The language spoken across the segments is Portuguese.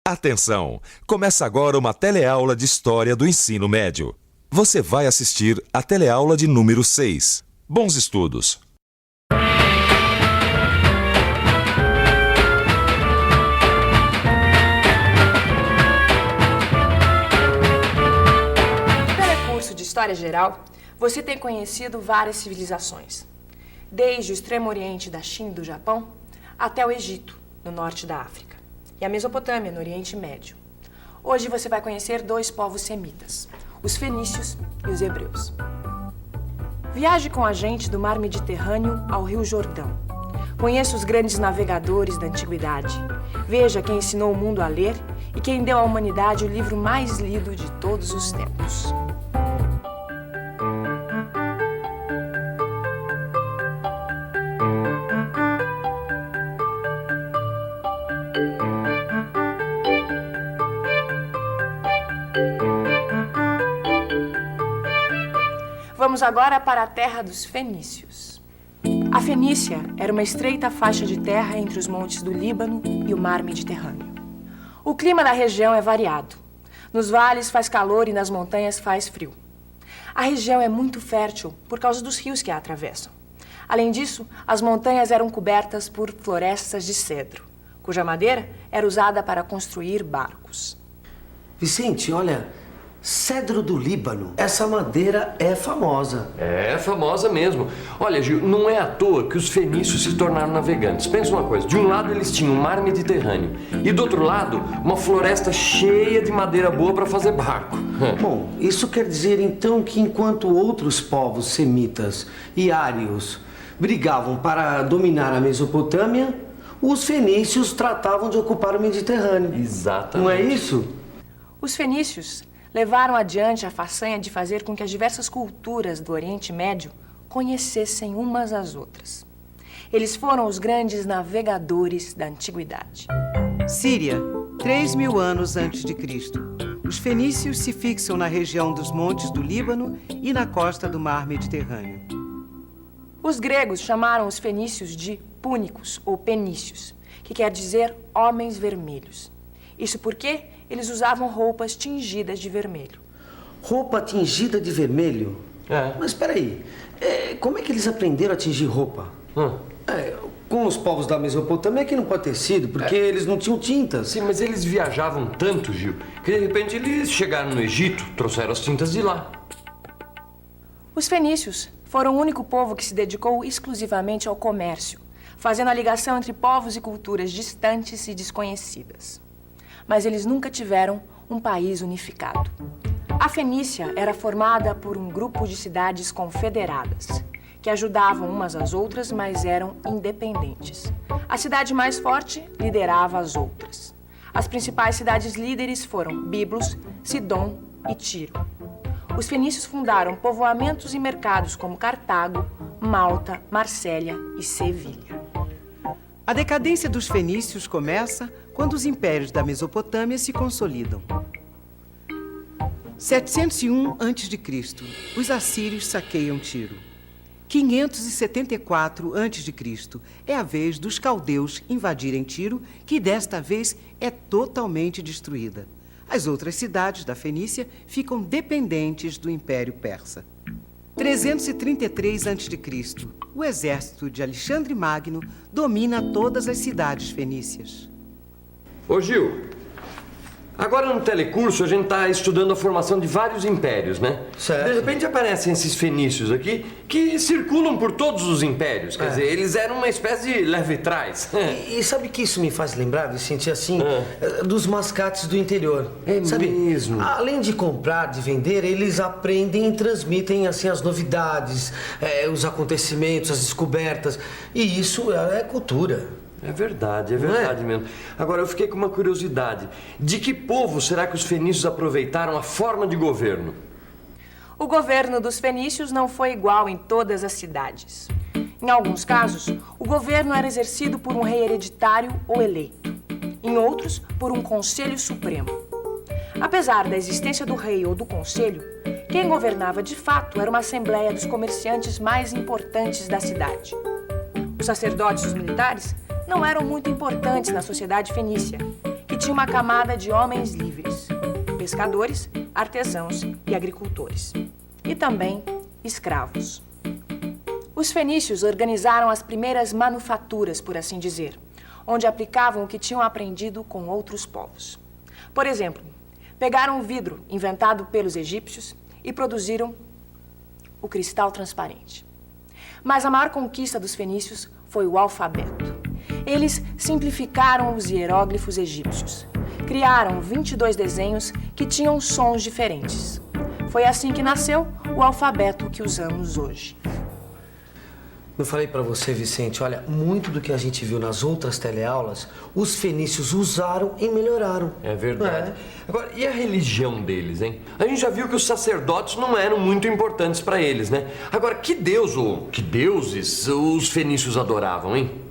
Atenção! Começa agora uma teleaula de História do Ensino Médio. Você vai assistir a teleaula de número 6. Bons estudos! No telecurso de História Geral, você tem conhecido várias civilizações. Desde o extremo oriente da China e do Japão até o Egito, no norte da África. E a Mesopotâmia, no Oriente Médio. Hoje você vai conhecer dois povos semitas, os fenícios e os hebreus. Viaje com a gente do mar Mediterrâneo ao Rio Jordão. Conheça os grandes navegadores da antiguidade. Veja quem ensinou o mundo a ler e quem deu à humanidade o livro mais lido de todos os tempos. Vamos agora para a terra dos fenícios. A Fenícia era uma estreita faixa de terra entre os montes do Líbano e o mar Mediterrâneo. O clima da região é variado. Nos vales faz calor e nas montanhas faz frio. A região é muito fértil por causa dos rios que a atravessam. Além disso, as montanhas eram cobertas por florestas de cedro, cuja madeira era usada para construir barcos. Vicente, olha, cedro do Líbano, essa madeira é famosa. É famosa mesmo. Olha, Gil, não é à toa que os fenícios se tornaram navegantes. Pensa uma coisa, de um lado eles tinham o mar Mediterrâneo e do outro lado uma floresta cheia de madeira boa para fazer barco. Bom, isso quer dizer então que enquanto outros povos semitas e ários brigavam para dominar a Mesopotâmia, os fenícios tratavam de ocupar o Mediterrâneo. Exatamente. Não é isso? Os fenícios levaram adiante a façanha de fazer com que as diversas culturas do Oriente Médio conhecessem umas às outras. Eles foram os grandes navegadores da antiguidade. Síria, 3.000 anos antes de Cristo. Os fenícios se fixam na região dos montes do Líbano e na costa do mar Mediterrâneo. Os gregos chamaram os fenícios de púnicos ou penícios, que quer dizer homens vermelhos. Isso porque eles usavam roupas tingidas de vermelho. Roupa tingida de vermelho? É. Mas espera aí, como é que eles aprenderam a tingir roupa? Com os povos da Mesopotâmia que não pode ter sido, porque eles não tinham tintas. Sim, mas eles viajavam tanto, Gil, que de repente eles chegaram no Egito, trouxeram as tintas de lá. Os fenícios foram o único povo que se dedicou exclusivamente ao comércio, fazendo a ligação entre povos e culturas distantes e desconhecidas. Mas eles nunca tiveram um país unificado. A Fenícia era formada por um grupo de cidades confederadas, que ajudavam umas às outras, mas eram independentes. A cidade mais forte liderava as outras. As principais cidades líderes foram Biblos, Sidom e Tiro. Os fenícios fundaram povoamentos e mercados como Cartago, Malta, Marsella e Sevilha. A decadência dos fenícios começa quando os impérios da Mesopotâmia se consolidam. 701 a.C., os assírios saqueiam Tiro. 574 a.C. é a vez dos caldeus invadirem Tiro, que desta vez é totalmente destruída. As outras cidades da Fenícia ficam dependentes do Império Persa. 333 a.C., o exército de Alexandre Magno domina todas as cidades fenícias. Ô Gil, agora no telecurso a gente está estudando a formação de vários impérios, né? Certo. De repente aparecem esses fenícios aqui que circulam por todos os impérios. Quer dizer, eles eram uma espécie de leve trás. E sabe que isso me faz lembrar, Vicente, assim, dos mascates do interior. É sabe, mesmo? Além de comprar, de vender, eles aprendem e transmitem, assim, as novidades, os acontecimentos, as descobertas. E isso é cultura. É verdade mesmo. Agora, eu fiquei com uma curiosidade. De que povo será que os fenícios aproveitaram a forma de governo? O governo dos fenícios não foi igual em todas as cidades. Em alguns casos, o governo era exercido por um rei hereditário ou eleito. Em outros, por um conselho supremo. Apesar da existência do rei ou do conselho, quem governava de fato era uma assembleia dos comerciantes mais importantes da cidade. Os sacerdotes e os militares não eram muito importantes na sociedade fenícia, que que tinha uma camada de homens livres, pescadores, artesãos e agricultores, e também escravos. Os fenícios organizaram as primeiras manufaturas, por assim dizer, onde aplicavam o que tinham aprendido com outros povos. Por exemplo, pegaram o vidro inventado pelos egípcios e produziram o cristal transparente. Mas a maior conquista dos fenícios foi o alfabeto. Eles simplificaram os hieróglifos egípcios. Criaram 22 desenhos que tinham sons diferentes. Foi assim que nasceu o alfabeto que usamos hoje. Eu falei pra você, Vicente, olha, muito do que a gente viu nas outras teleaulas, os fenícios usaram e melhoraram. É verdade. Agora, e a religião deles, hein? A gente já viu que os sacerdotes não eram muito importantes para eles, né? Agora, que deus ou que deuses os fenícios adoravam, hein?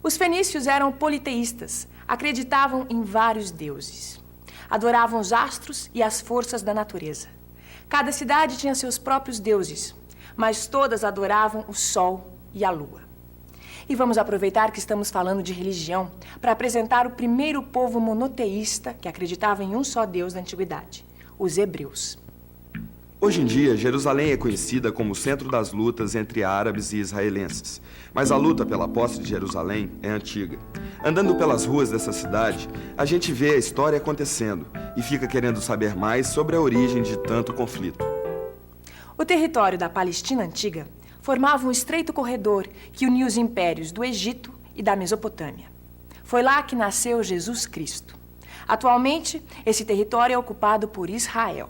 Os fenícios eram politeístas, acreditavam em vários deuses. Adoravam os astros e as forças da natureza. Cada cidade tinha seus próprios deuses, mas todas adoravam o sol e a lua. E vamos aproveitar que estamos falando de religião para apresentar o primeiro povo monoteísta que acreditava em um só Deus da antiguidade, os hebreus. Hoje em dia, Jerusalém é conhecida como o centro das lutas entre árabes e israelenses. Mas a luta pela posse de Jerusalém é antiga. Andando pelas ruas dessa cidade, a gente vê a história acontecendo e fica querendo saber mais sobre a origem de tanto conflito. O território da Palestina antiga formava um estreito corredor que unia os impérios do Egito e da Mesopotâmia. Foi lá que nasceu Jesus Cristo. Atualmente, esse território é ocupado por Israel.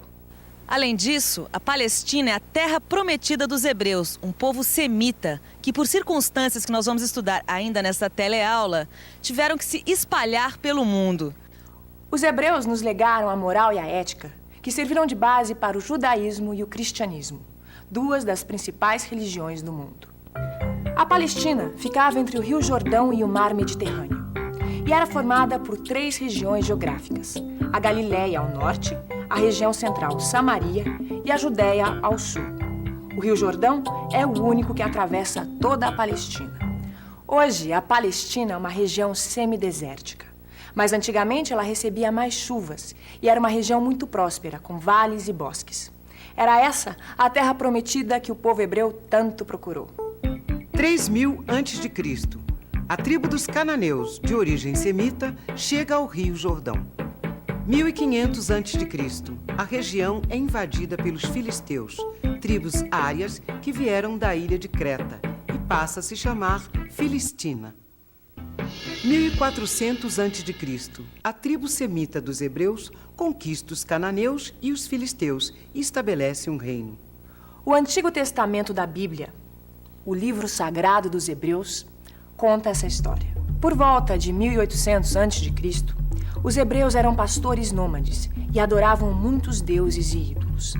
Além disso, a Palestina é a terra prometida dos hebreus, um povo semita, que por circunstâncias que nós vamos estudar ainda nesta teleaula, tiveram que se espalhar pelo mundo. Os hebreus nos legaram a moral e a ética, que serviram de base para o judaísmo e o cristianismo, duas das principais religiões do mundo. A Palestina ficava entre o Rio Jordão e o Mar Mediterrâneo, e era formada por 3 regiões geográficas: a Galileia ao norte, a região central Samaria e a Judéia ao sul. O Rio Jordão é o único que atravessa toda a Palestina. Hoje, a Palestina é uma região semidesértica, mas antigamente ela recebia mais chuvas e era uma região muito próspera, com vales e bosques. Era essa a terra prometida que o povo hebreu tanto procurou. 3000 a.C., a tribo dos cananeus, de origem semita, chega ao Rio Jordão. 1500 a.C., a região é invadida pelos filisteus, tribos árias que vieram da ilha de Creta, e passa a se chamar Filistina. 1400 a.C., a tribo semita dos hebreus conquista os cananeus e os filisteus e estabelece um reino. O Antigo Testamento da Bíblia, o livro sagrado dos hebreus, conta essa história. Por volta de 1800 a.C., os hebreus eram pastores nômades e adoravam muitos deuses e ídolos.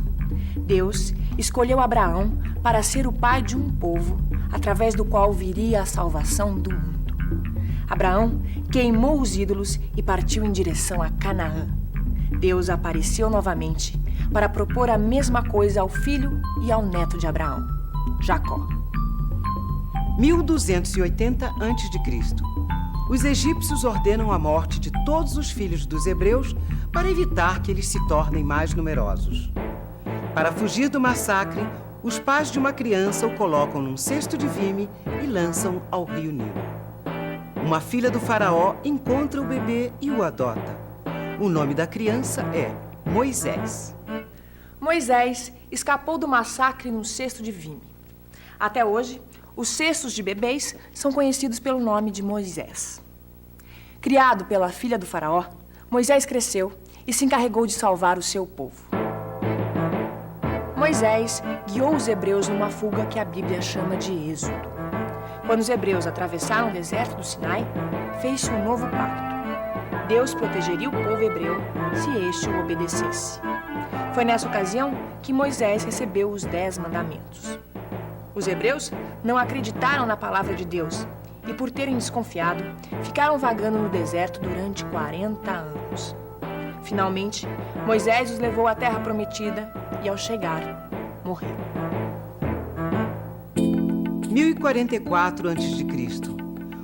Deus escolheu Abraão para ser o pai de um povo através do qual viria a salvação do mundo. Abraão queimou os ídolos e partiu em direção a Canaã. Deus apareceu novamente para propor a mesma coisa ao filho e ao neto de Abraão, Jacó. 1280 a.C., os egípcios ordenam a morte de todos os filhos dos hebreus para evitar que eles se tornem mais numerosos. Para fugir do massacre, os pais de uma criança o colocam num cesto de vime e lançam ao rio Nilo. Uma filha do faraó encontra o bebê e o adota. O nome da criança é Moisés. Moisés escapou do massacre num cesto de vime. Até hoje, os cestos de bebês são conhecidos pelo nome de Moisés. Criado pela filha do faraó, Moisés cresceu e se encarregou de salvar o seu povo. Moisés guiou os hebreus numa fuga que a Bíblia chama de Êxodo. Quando os hebreus atravessaram o deserto do Sinai, fez-se um novo pacto. Deus protegeria o povo hebreu se este o obedecesse. Foi nessa ocasião que Moisés recebeu os 10 mandamentos. Os hebreus não acreditaram na palavra de Deus e, por terem desconfiado, ficaram vagando no deserto durante 40 anos. Finalmente, Moisés os levou à terra prometida e, ao chegar, morreu. 1044 a.C.,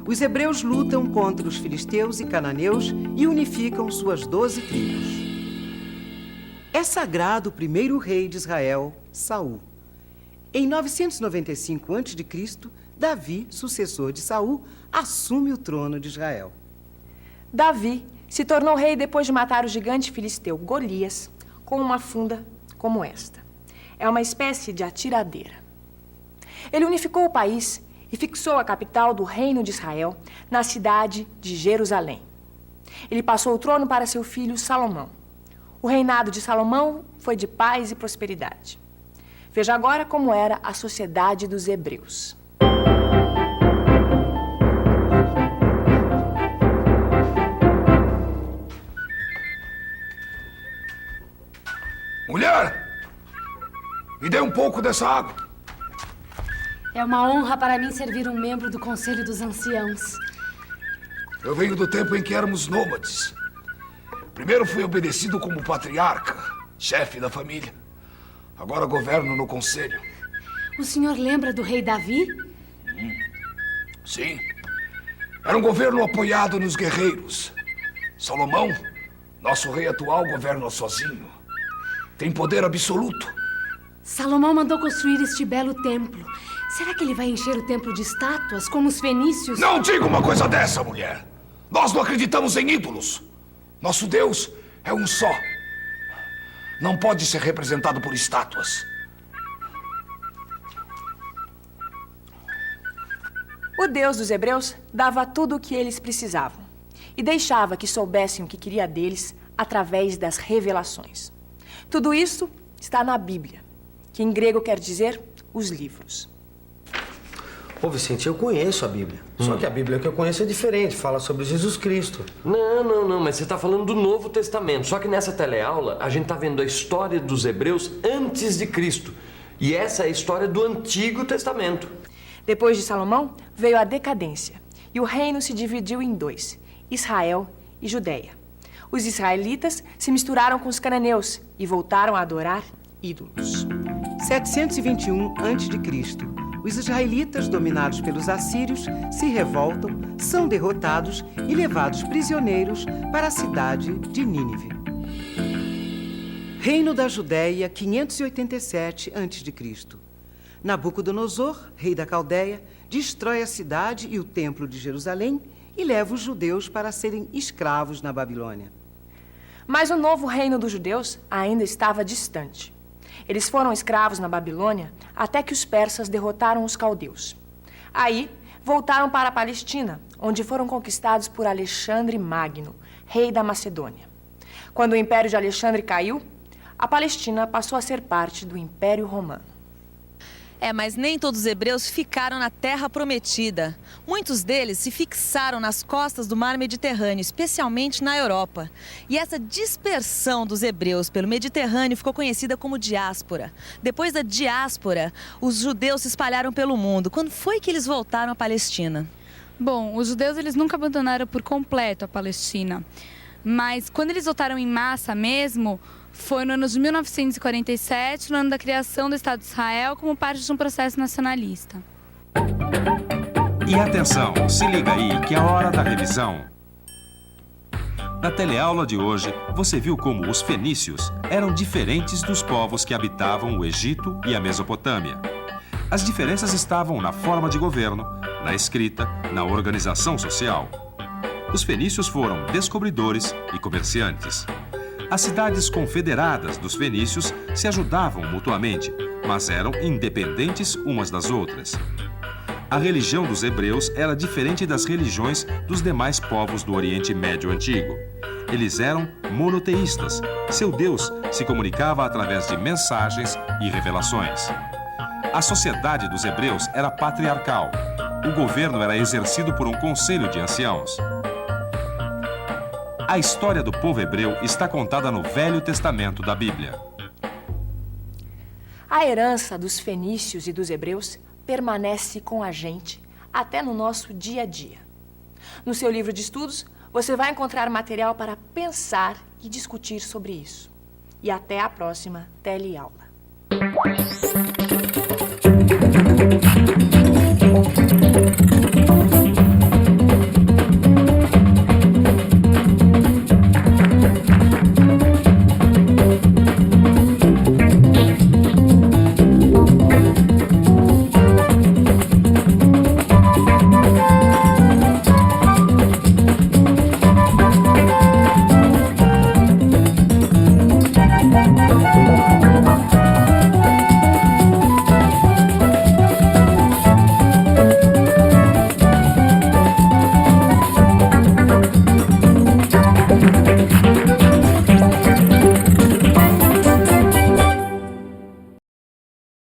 os hebreus lutam contra os filisteus e cananeus e unificam suas 12 tribos. É sagrado o primeiro rei de Israel, Saul. Em 995 a.C., Davi, sucessor de Saul, assume o trono de Israel. Davi se tornou rei depois de matar o gigante filisteu Golias com uma funda como esta. É uma espécie de atiradeira. Ele unificou o país e fixou a capital do reino de Israel na cidade de Jerusalém. Ele passou o trono para seu filho Salomão. O reinado de Salomão foi de paz e prosperidade. Veja agora como era a sociedade dos hebreus. Mulher, me dê um pouco dessa água. É uma honra para mim servir um membro do Conselho dos Anciãos. Eu venho do tempo em que éramos nômades. Primeiro fui obedecido como patriarca, chefe da família. Agora governo no conselho. O senhor lembra do rei Davi? Sim. Era um governo apoiado nos guerreiros. Salomão, nosso rei atual, governa sozinho. Tem poder absoluto. Salomão mandou construir este belo templo. Será que ele vai encher o templo de estátuas, como os fenícios? Não diga uma coisa dessa, mulher. Nós não acreditamos em ídolos. Nosso Deus é um só. Não pode ser representado por estátuas. O Deus dos hebreus dava tudo o que eles precisavam e deixava que soubessem o que queria deles através das revelações. Tudo isso está na Bíblia, que em grego quer dizer os livros. Ô Vicente, eu conheço a Bíblia. Só que a Bíblia que eu conheço é diferente, fala sobre Jesus Cristo. Não, mas você está falando do Novo Testamento. Só que nessa teleaula a gente está vendo a história dos hebreus antes de Cristo. E essa é a história do Antigo Testamento. Depois de Salomão, veio a decadência e o reino se dividiu em dois, Israel e Judeia. Os israelitas se misturaram com os cananeus e voltaram a adorar ídolos. 721 a.C., os israelitas, dominados pelos assírios, se revoltam, são derrotados e levados prisioneiros para a cidade de Nínive. Reino da Judéia, 587 a.C. Nabucodonosor, rei da Caldeia, destrói a cidade e o templo de Jerusalém e leva os judeus para serem escravos na Babilônia. Mas o novo reino dos judeus ainda estava distante. Eles foram escravos na Babilônia até que os persas derrotaram os caldeus. Aí, voltaram para a Palestina, onde foram conquistados por Alexandre Magno, rei da Macedônia. Quando o Império de Alexandre caiu, a Palestina passou a ser parte do Império Romano. Mas nem todos os hebreus ficaram na Terra Prometida. Muitos deles se fixaram nas costas do Mar Mediterrâneo, especialmente na Europa. E essa dispersão dos hebreus pelo Mediterrâneo ficou conhecida como diáspora. Depois da diáspora, os judeus se espalharam pelo mundo. Quando foi que eles voltaram à Palestina? Bom, os judeus eles nunca abandonaram por completo a Palestina. Mas quando eles voltaram em massa mesmo, foi no ano de 1947, no ano da criação do Estado de Israel, como parte de um processo nacionalista. E atenção, se liga aí que é a hora da revisão. Na teleaula de hoje, você viu como os fenícios eram diferentes dos povos que habitavam o Egito e a Mesopotâmia. As diferenças estavam na forma de governo, na escrita, na organização social. Os fenícios foram descobridores e comerciantes. As cidades confederadas dos fenícios se ajudavam mutuamente, mas eram independentes umas das outras. A religião dos hebreus era diferente das religiões dos demais povos do Oriente Médio Antigo. Eles eram monoteístas. Seu Deus se comunicava através de mensagens e revelações. A sociedade dos hebreus era patriarcal. O governo era exercido por um conselho de anciãos. A história do povo hebreu está contada no Velho Testamento da Bíblia. A herança dos fenícios e dos hebreus permanece com a gente até no nosso dia a dia. No seu livro de estudos, você vai encontrar material para pensar e discutir sobre isso. E até a próxima teleaula.